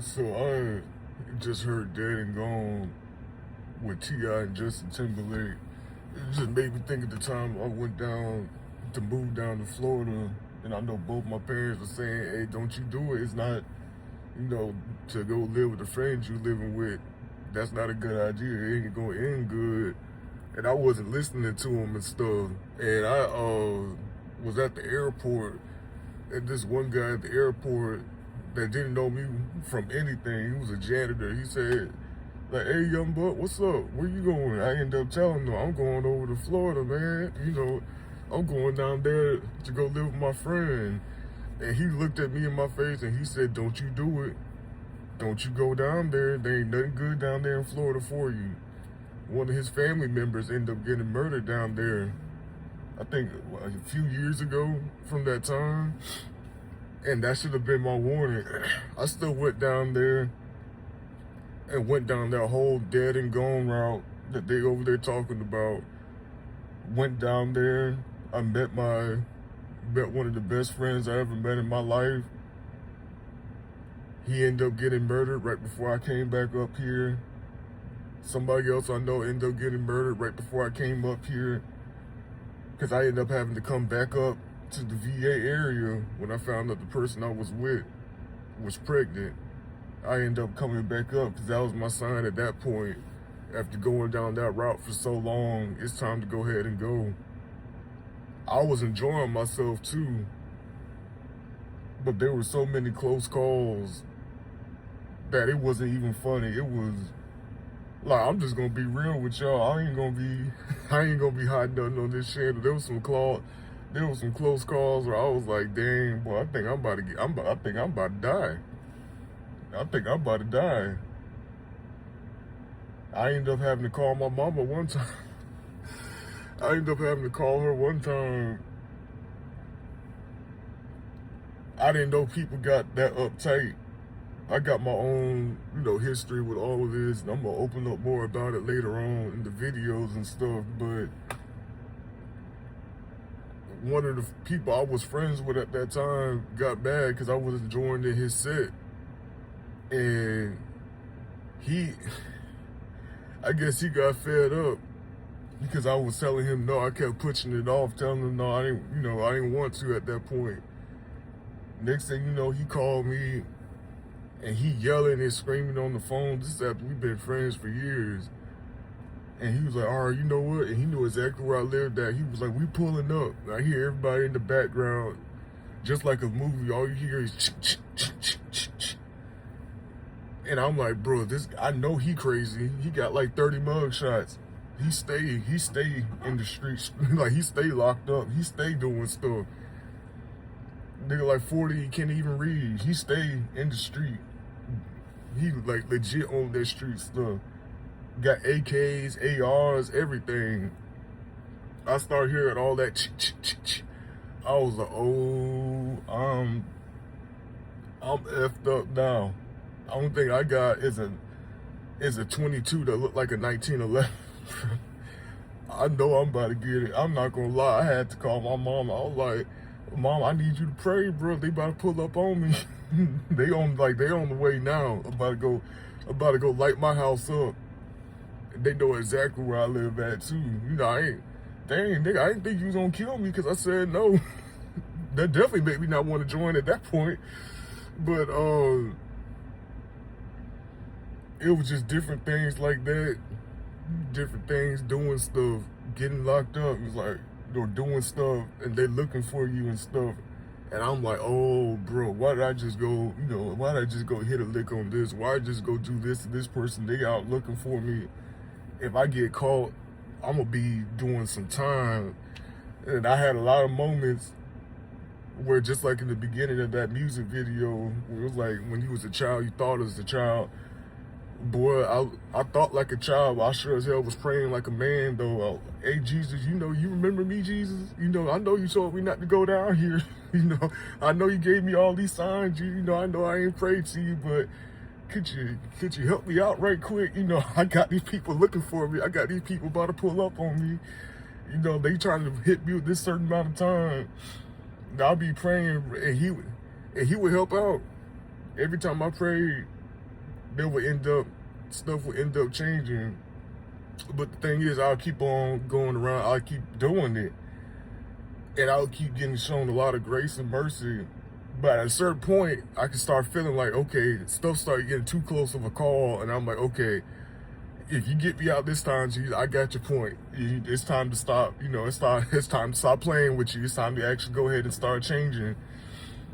So I just heard Dead and Gone with T.I. and Justin Timberlake. It just made me think of the time I went down to move down to Florida, and I know both my parents were saying, hey, don't you do it. It's not, to go live with the friends you're living with. That's not a good idea. It ain't going to end good. And I wasn't listening to them and stuff. And I was at the airport, and this one guy at the airport that didn't know me from anything, he was a janitor. He said, like, hey, young buck, what's up? Where you going? I ended up telling him, I'm going over to Florida, man. I'm going down there to go live with my friend. And he looked at me in my face and he said, don't you do it. Don't you go down there. There ain't nothing good down there in Florida for you. One of his family members ended up getting murdered down there, I think a few years ago from that time. And that should have been my warning. I still went down there and went down that whole Dead and Gone route that they over there talking about. Went down there. I met one of the best friends I ever met in my life. He ended up getting murdered right before I came back up here. Somebody else I know ended up getting murdered right before I came up here, because I ended up having to come back up to the VA area when I found out the person I was with was pregnant. I ended up coming back up because that was my sign at that point. After going down that route for so long, it's time to go ahead and go. I was enjoying myself too, but there were so many close calls that it wasn't even funny. It was like, I'm just gonna be real with y'all. I ain't gonna be hiding nothing on this channel. There was some close calls where I was like, dang, boy, I think I'm about to die. I think I'm about to die. I ended up having to call my mama one time. I ended up having to call her one time. I didn't know people got that uptight. I got my own, history with all of this, and I'm gonna open up more about it later on in the videos and stuff, but one of the people I was friends with at that time got mad because I wasn't joining his set. And I guess he got fed up because I was telling him no. I kept pushing it off, telling him no, I didn't want to at that point. Next thing you know, he called me and he yelling and screaming on the phone. This is after we've been friends for years. And he was like, all right, you know what? And he knew exactly where I lived at. He was like, we pulling up. And I hear everybody in the background, just like a movie, all you hear is ch-ch-ch-ch-ch. And I'm like, bro, I know he crazy. He got like 30 mug shots. He stay in the streets. Like, he stay locked up. He stay doing stuff. Nigga like 40, he can't even read. He stay in the street. He like legit on that street stuff. Got AKs, ARs, everything. I started hearing all that ch-ch-ch-ch. I was like, oh, I'm effed up now. The only thing I got is a 22 that looked like a 1911. I know I'm about to get it. I'm not gonna lie. I had to call my mom. I was like, Mom, I need you to pray, bro. They about to pull up on me. they on the way now. About to go light my house up. They know exactly where I live at too. Nigga, I didn't think you was gonna kill me because I said no. That definitely made me not want to join at that point. But it was just different things like that. Different things, doing stuff, getting locked up. It was like, doing stuff and they looking for you and stuff. And I'm like, oh, bro, why did I just go, why did I just go hit a lick on this? Why I just go do this to this person? They out looking for me. If I get caught, I'm going to be doing some time. And I had a lot of moments where, just like in the beginning of that music video, where it was like, when you was a child, you thought as a child. Boy, I thought like a child, but I sure as hell was praying like a man, though. Hey, Jesus, you remember me, Jesus? I know you told me not to go down here. I know you gave me all these signs. I know I ain't prayed to you, but could you help me out right quick? I got these people looking for me. I got these people about to pull up on me. They trying to hit me with this certain amount of time. And I'll be praying, and he would help out. Every time I prayed, stuff would end up changing. But the thing is, I'll keep on going around, I'll keep doing it, and I'll keep getting shown a lot of grace and mercy. But at a certain point, I can start feeling like, okay, stuff started getting too close of a call, and I'm like, okay, if you get me out this time, Jesus, I got your point. It's time to stop. It's time to stop playing with you. It's time to actually go ahead and start changing.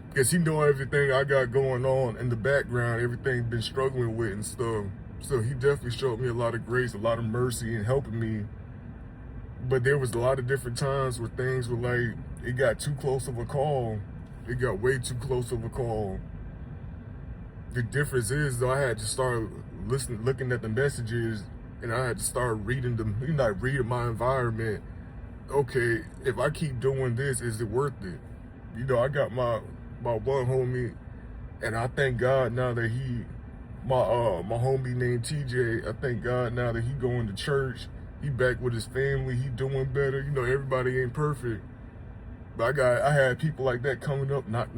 Because he know everything I got going on in the background, everything been struggling with and stuff. So he definitely showed me a lot of grace, a lot of mercy in helping me. But there was a lot of different times where things were like, it got too close of a call. It got way too close of a call. The difference is, though, I had to start looking at the messages, and I had to start reading them, reading my environment. Okay, if I keep doing this, is it worth it? I got my one homie, and I thank God now that my homie named TJ, I thank God now that he going to church, he back with his family, he doing better. Everybody ain't perfect. But I had people like that coming up, knock.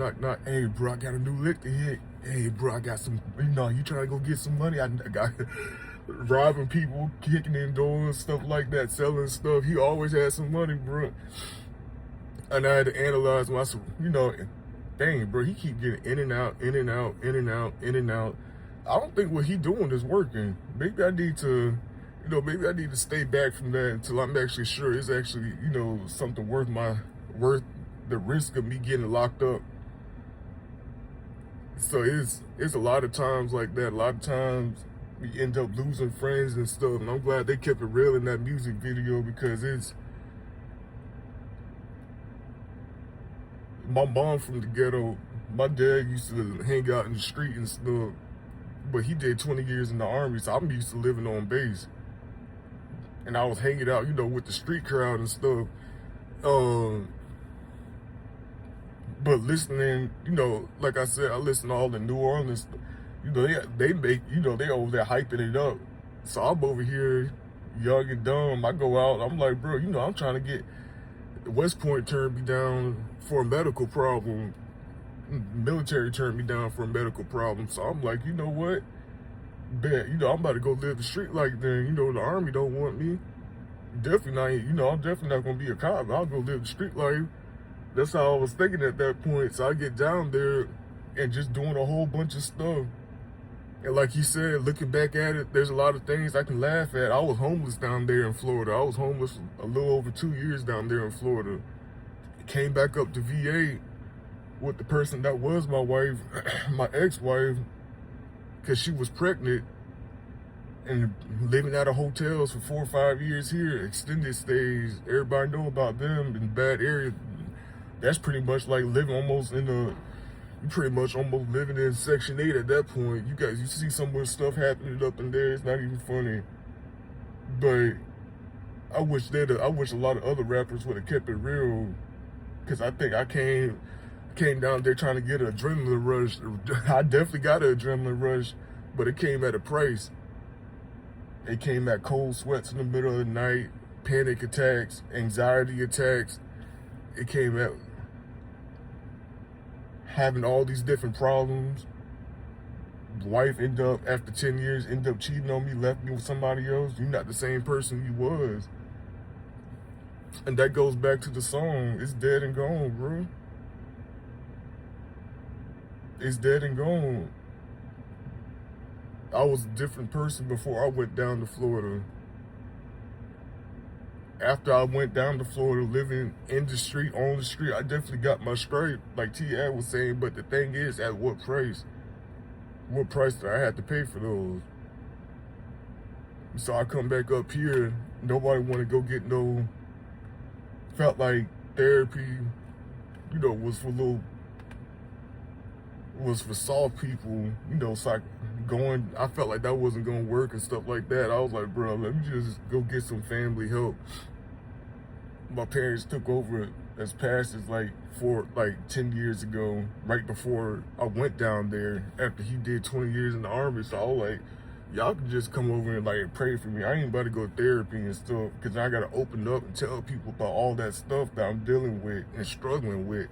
Hey, bro, I got a new lick to hit. Hey, bro, I got some, you trying to go get some money? I got robbing people, kicking in doors, stuff like that, selling stuff. He always had some money, bro. And I had to analyze myself, dang, bro, he keep getting in and out, in and out, in and out, in and out. I don't think what he doing is working. Maybe I need to, stay back from that until I'm actually sure it's actually, something worth the risk of me getting locked up. So it's a lot of times like that. A lot of times we end up losing friends and stuff. And I'm glad they kept it real in that music video, because my mom from the ghetto. My dad used to hang out in the street and stuff, but he did 20 years in the Army, so I'm used to living on base. And I was hanging out, with the street crowd and stuff. But listening, like I said, I listen to all the New Orleans, they make, they over there hyping it up. So I'm over here, young and dumb. I go out, I'm like, bro, I'm trying to get, West Point turned me down for a medical problem. Military turned me down for a medical problem. So I'm like, you know what? Bet, I'm about to go live the street like that. The Army don't want me. Definitely not, I'm definitely not going to be a cop. I'll go live the street life. That's how I was thinking at that point. So I get down there and just doing a whole bunch of stuff. And like he said, looking back at it, there's a lot of things I can laugh at. I was homeless down there in Florida. I was homeless a little over 2 years down there in Florida. Came back up to VA with the person that was my wife, my ex-wife, because she was pregnant, and living out of hotels for 4 or 5 years here, extended stays. Everybody know about them in bad areas. That's pretty much like living almost you pretty much almost living in Section 8 at that point. You see some of the stuff happening up in there. It's not even funny. But I wish a lot of other rappers would have kept it real, because I think I came down there trying to get an adrenaline rush. I definitely got an adrenaline rush, but it came at a price. It came at cold sweats in the middle of the night, panic attacks, anxiety attacks. It came at having all these different problems. Wife after 10 years, ended up cheating on me, left me with somebody else. You're not the same person you was. And that goes back to the song, it's dead and gone, bro. It's dead and gone. I was a different person before I went down to Florida. After I went down to Florida, living in the street, on the street, I definitely got my stripe, like T.A. was saying. But the thing is, at what price? What price did I have to pay for those? So I come back up here. Nobody want to go get felt like therapy, was for soft people, so I felt like that wasn't going to work and stuff like that. I was like, bro, let me just go get some family help. My parents took over as pastors like 10 years ago, right before I went down there, after he did 20 years in the Army. So I was like, y'all can just come over and like pray for me. I ain't about to go to therapy and stuff, because I got to open up and tell people about all that stuff that I'm dealing with and struggling with.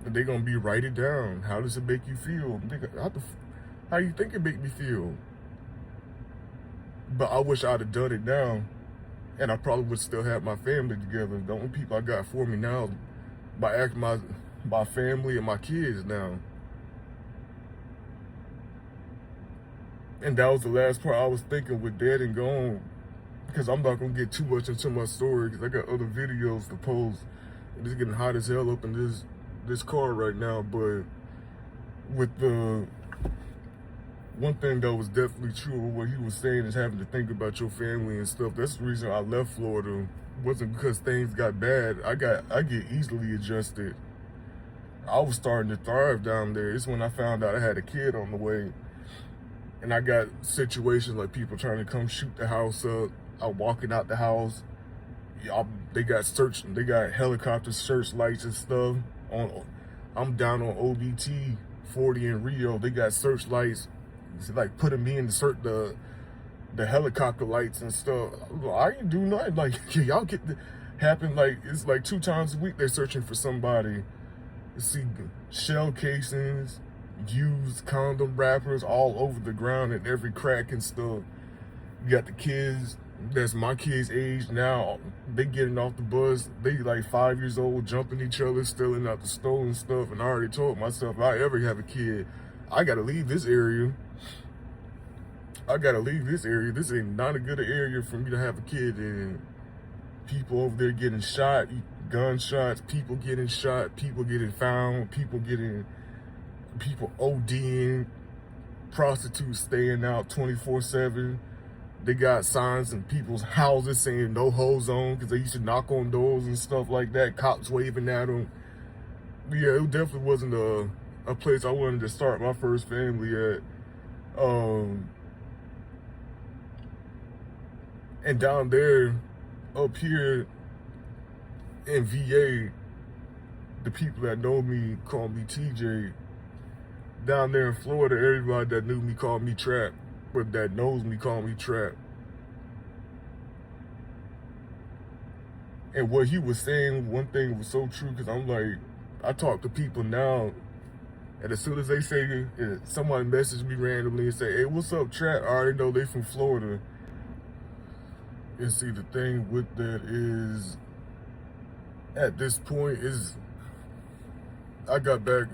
And they're going to write it down. How does it make you feel? How you think it make me feel? But I wish I'd have done it now, and I probably would still have my family together. The only people I got for me now, by acting my family and my kids now. And that was the last part I was thinking with dead and gone, because I'm not gonna get too much into my story because I got other videos to post. It's getting hot as hell up in this car right now. But with the one thing that was definitely true, what he was saying is having to think about your family and stuff. That's the reason I left Florida. It wasn't because things got bad. I get easily adjusted. I was starting to thrive down there. It's when I found out I had a kid on the way. And I got situations like people trying to come shoot the house up. I'm walking out the house. They got helicopter search lights and stuff. I'm down on OBT 40 in Rio. They got searchlights. It's like putting me in the helicopter lights and stuff. I ain't do nothing. Like, y'all get happen like it's like 2 times a week they're searching for somebody. You see shell casings, used condom wrappers all over the ground and every crack and stuff. You got the kids, that's my kids' age now. They getting off the bus. They like 5 years old, jumping each other, stealing out the stolen stuff. And I already told myself, if I ever have a kid, I gotta leave this area. This ain't not a good area for me to have a kid in. People over there getting shot, gunshots, people getting shot, people getting found, people ODing, prostitutes staying out 24/7. They got signs in people's houses saying no ho zone because they used to knock on doors and stuff like that. Cops waving at them. Yeah, it definitely wasn't a place I wanted to start my first family at. And down there, up here in VA, the people that know me call me TJ. Down there in Florida, everybody that knew me called me Trap, but that knows me call me Trap. And what he was saying, one thing was so true, because I'm like, I talk to people now, and as soon as they say, somebody message me randomly and say, hey, what's up, Trap? I already know they from Florida. And see, the thing with that is, at this point, is I got back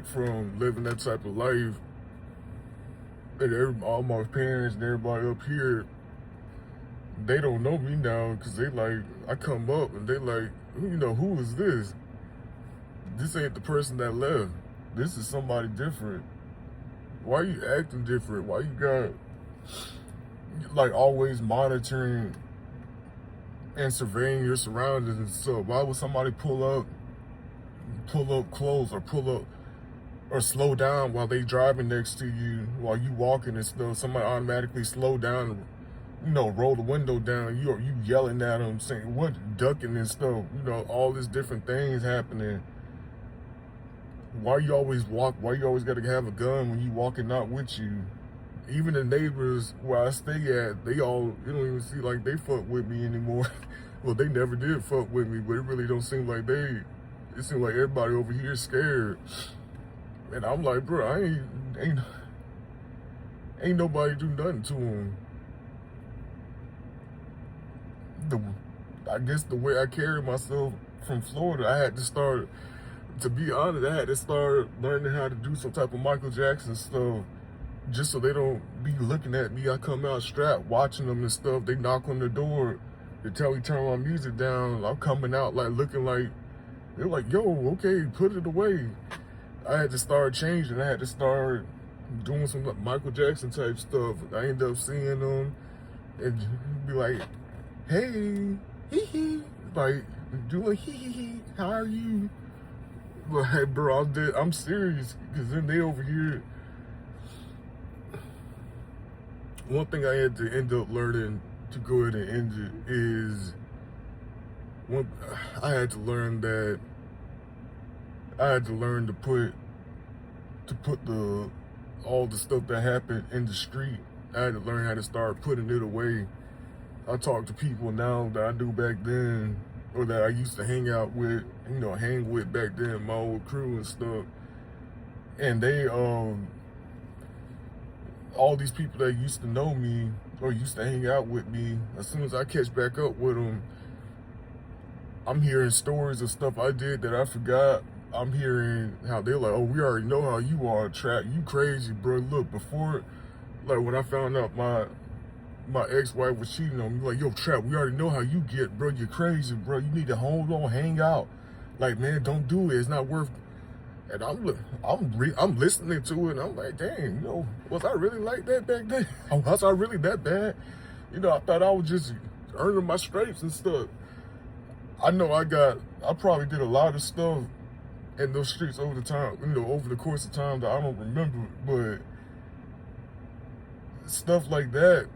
from living that type of life. And all my parents and everybody up here, they don't know me now because they like, I come up and they like, who is this? This ain't the person that left. This is somebody different. Why you acting different? Why you got like always monitoring and surveying your surroundings and stuff? Why would somebody pull up close or slow down while they driving next to you while you walking and stuff? Somebody automatically slow down, roll the window down. You yelling at them, saying what, ducking and stuff. All these different things happening. Why you always gotta have a gun when you walking out with you? Even the neighbors where I stay at, you don't even see like they fuck with me anymore. Well, they never did fuck with me, but it really don't seem like it seems like everybody over here is scared. And I'm like, bro, ain't nobody do nothing to them. I guess the way I carry myself from Florida, I had to start learning how to do some type of Michael Jackson stuff, just so they don't be looking at me. I come out strapped, watching them and stuff. They knock on the door, they tell me turn my music down. I'm coming out like looking like, they're like, yo, okay, put it away. I had to start changing. I had to start doing some Michael Jackson type stuff. I ended up seeing them and be like, hey, hee hee, like doing hee hee hee, how are you? But hey, bro, I'm serious, because then they over here. One thing I had to end up learning to go ahead and end it is, I had to learn to put all the stuff that happened in the street. I had to learn how to start putting it away. I talk to people now that I knew back then, or that I used to hang with back then, my old crew and stuff. And all these people that used to know me or used to hang out with me, as soon as I catch back up with them, I'm hearing stories of stuff I did that I forgot. I'm hearing how they're like, oh, we already know how you are, Trap. You crazy, bro. Look, before, like when I found out my ex-wife was cheating on me, like, yo, Trap, we already know how you get, bro. You're crazy, bro. You need to hold on, hang out. Like, man, don't do it. It's not worth. And I'm listening to it, and I'm like, dang, you know, was I really like that back then? Was I really that bad? You know, I thought I was just earning my stripes and stuff. I know I probably did a lot of stuff in those streets over the time, you know, over the course of time that I don't remember, but stuff like that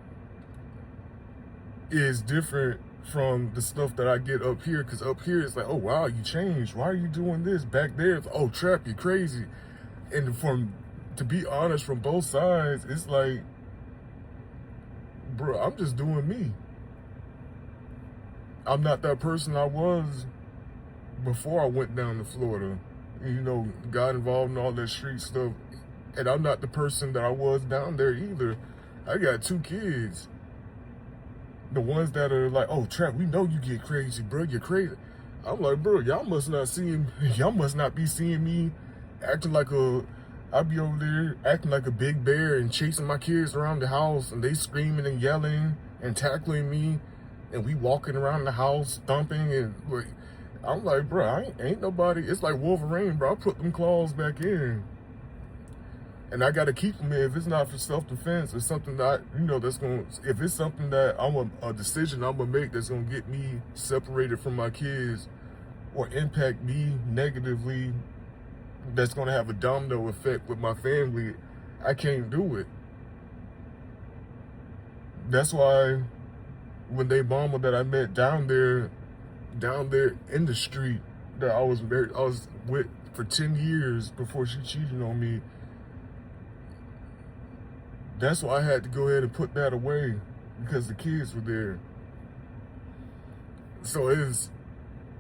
is different from the stuff that I get up here, because up here it's like, oh wow, you changed. Why are you doing this? Back there, it's, oh, Trap, you crazy. And to be honest, from both sides, it's like, bro, I'm just doing me. I'm not that person I was before I went down to Florida. You know, got involved in all that street stuff. And I'm not the person that I was down there either. I got 2 kids. The ones that are like, oh, Trap, we know you get crazy, bro. You're crazy. I'm like, bro, y'all must not be seeing me acting like I be over there acting like a big bear and chasing my kids around the house, and they screaming and yelling and tackling me, and we walking around the house thumping, and like, I'm like, bro, ain't nobody. It's like Wolverine, bro. I put them claws back in, and I got to keep them in. If it's not for self-defense, it's something that if it's something that a decision I'm gonna make that's gonna get me separated from my kids or impact me negatively, that's gonna have a domino effect with my family, I can't do it. That's why when they mama that I met down there in the street that I was with for 10 years before she cheated on me, that's why I had to go ahead and put that away, because the kids were there. So it's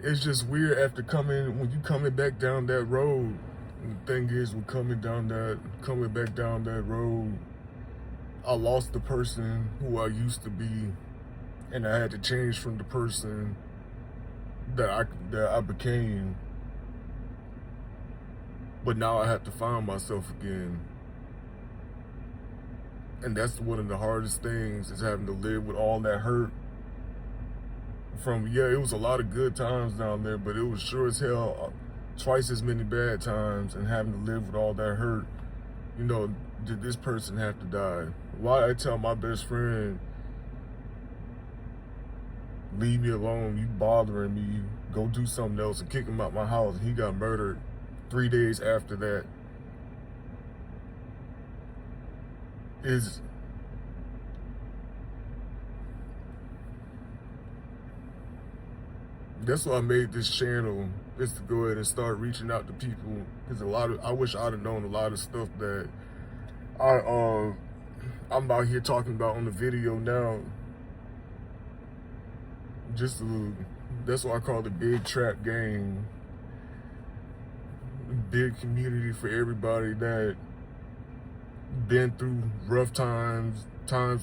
just weird when you coming back down that road. And the thing is, we're coming back down that road, I lost the person who I used to be, and I had to change from the person that I became. But now I have to find myself again. And that's one of the hardest things, is having to live with all that hurt. It was a lot of good times down there, but it was sure as hell twice as many bad times, and having to live with all that hurt. You know, did this person have to die? Why I tell my best friend, leave me alone, you bothering me, go do something else, and kick him out my house. He got murdered 3 days after that. That's why I made this channel, is to go ahead and start reaching out to people, because I wish I'd have known a lot of stuff that I'm out here talking about on the video now. That's why I call it Big Trap Gang. Big community for everybody that been through rough times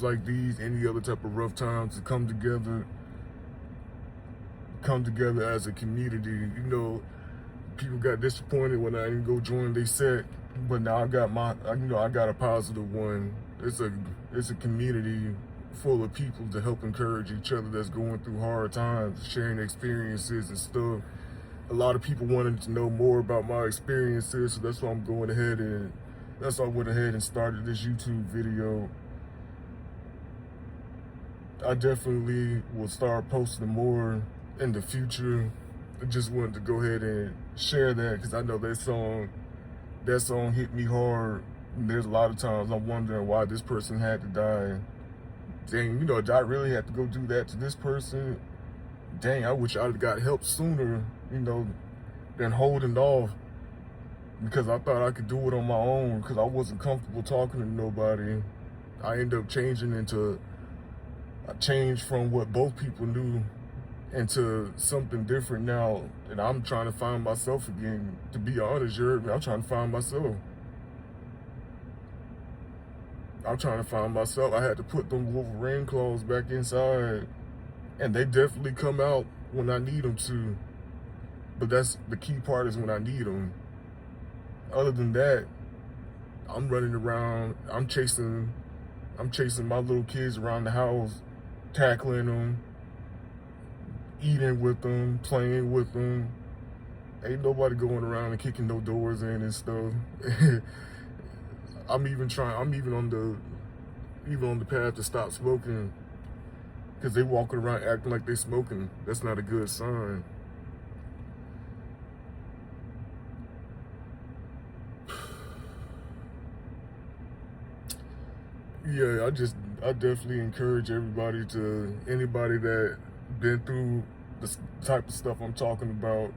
like these, any other type of rough times, to come together as a community. You know, people got disappointed when I didn't go join their set, but now I got a positive one. It's a community full of people to help encourage each other that's going through hard times, sharing experiences and stuff. A lot of people wanted to know more about my experiences, so that's why I went ahead and started this YouTube video. I definitely will start posting more in the future. I just wanted to go ahead and share that, because I know that song hit me hard. And there's a lot of times I'm wondering why this person had to die. Dang, did I really have to go do that to this person? Dang, I wish I'd have got help sooner, than holding off, because I thought I could do it on my own, because I wasn't comfortable talking to nobody. I ended up I changed from what both people knew into something different now, and I'm trying to find myself again. To be honest, I'm trying to find myself. I'm trying to find myself. I had to put them Wolverine clothes back inside, and they definitely come out when I need them to. But that's the key part, is when I need them. Other than that, I'm running around. I'm chasing my little kids around the house, tackling them, eating with them, playing with them. Ain't nobody going around and kicking no doors in and stuff. I'm even on the path to stop smoking, because they walking around acting like they smoking. That's not a good sign. Yeah, I definitely encourage anybody that been through the type of stuff I'm talking about.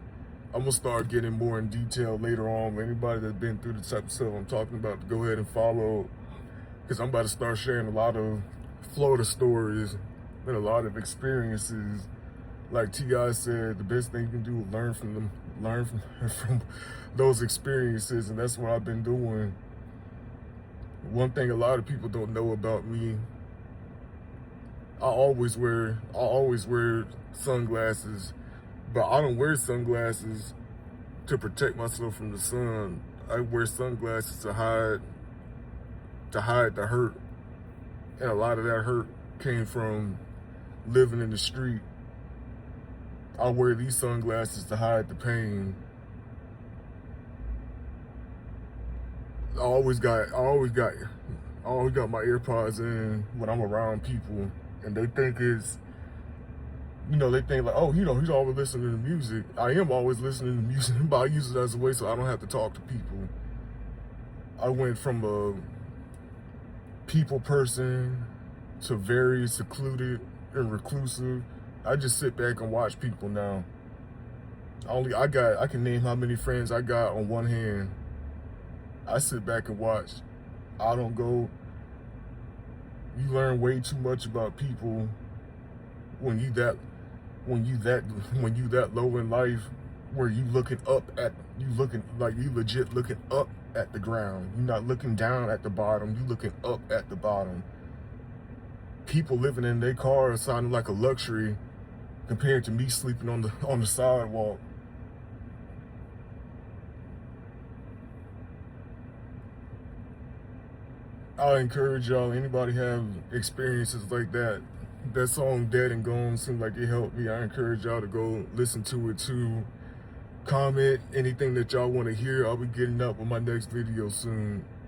I'm gonna start getting more in detail later on. Anybody that's been through the type of stuff I'm talking about, to go ahead and follow, because I'm about to start sharing a lot of Florida stories and a lot of experiences. Like T.I. said, the best thing you can do is learn from those experiences, and that's what I've been doing. One thing a lot of people don't know about me, I always wear sunglasses, but I don't wear sunglasses to protect myself from the sun. I wear sunglasses to hide the hurt, and a lot of that hurt came from living in the street. I wear these sunglasses to hide the pain. I always got my AirPods in when I'm around people, and they think like, oh, he's always listening to music. I am always listening to music, but I use it as a way so I don't have to talk to people. I went from a people person to very secluded and reclusive. I just sit back and watch people now. I can name how many friends I got on one hand. I sit back and watch. I don't go. You learn way too much about people when you that low in life, where you legit looking up at the ground. You're not looking down at the bottom. You looking up at the bottom. People living in their cars sounding like a luxury compared to me sleeping on the sidewalk. I encourage y'all, anybody have experiences like that. That song Dead and Gone seemed like it helped me. I encourage y'all to go listen to it too. Comment anything that y'all want to hear. I'll be getting up with my next video soon.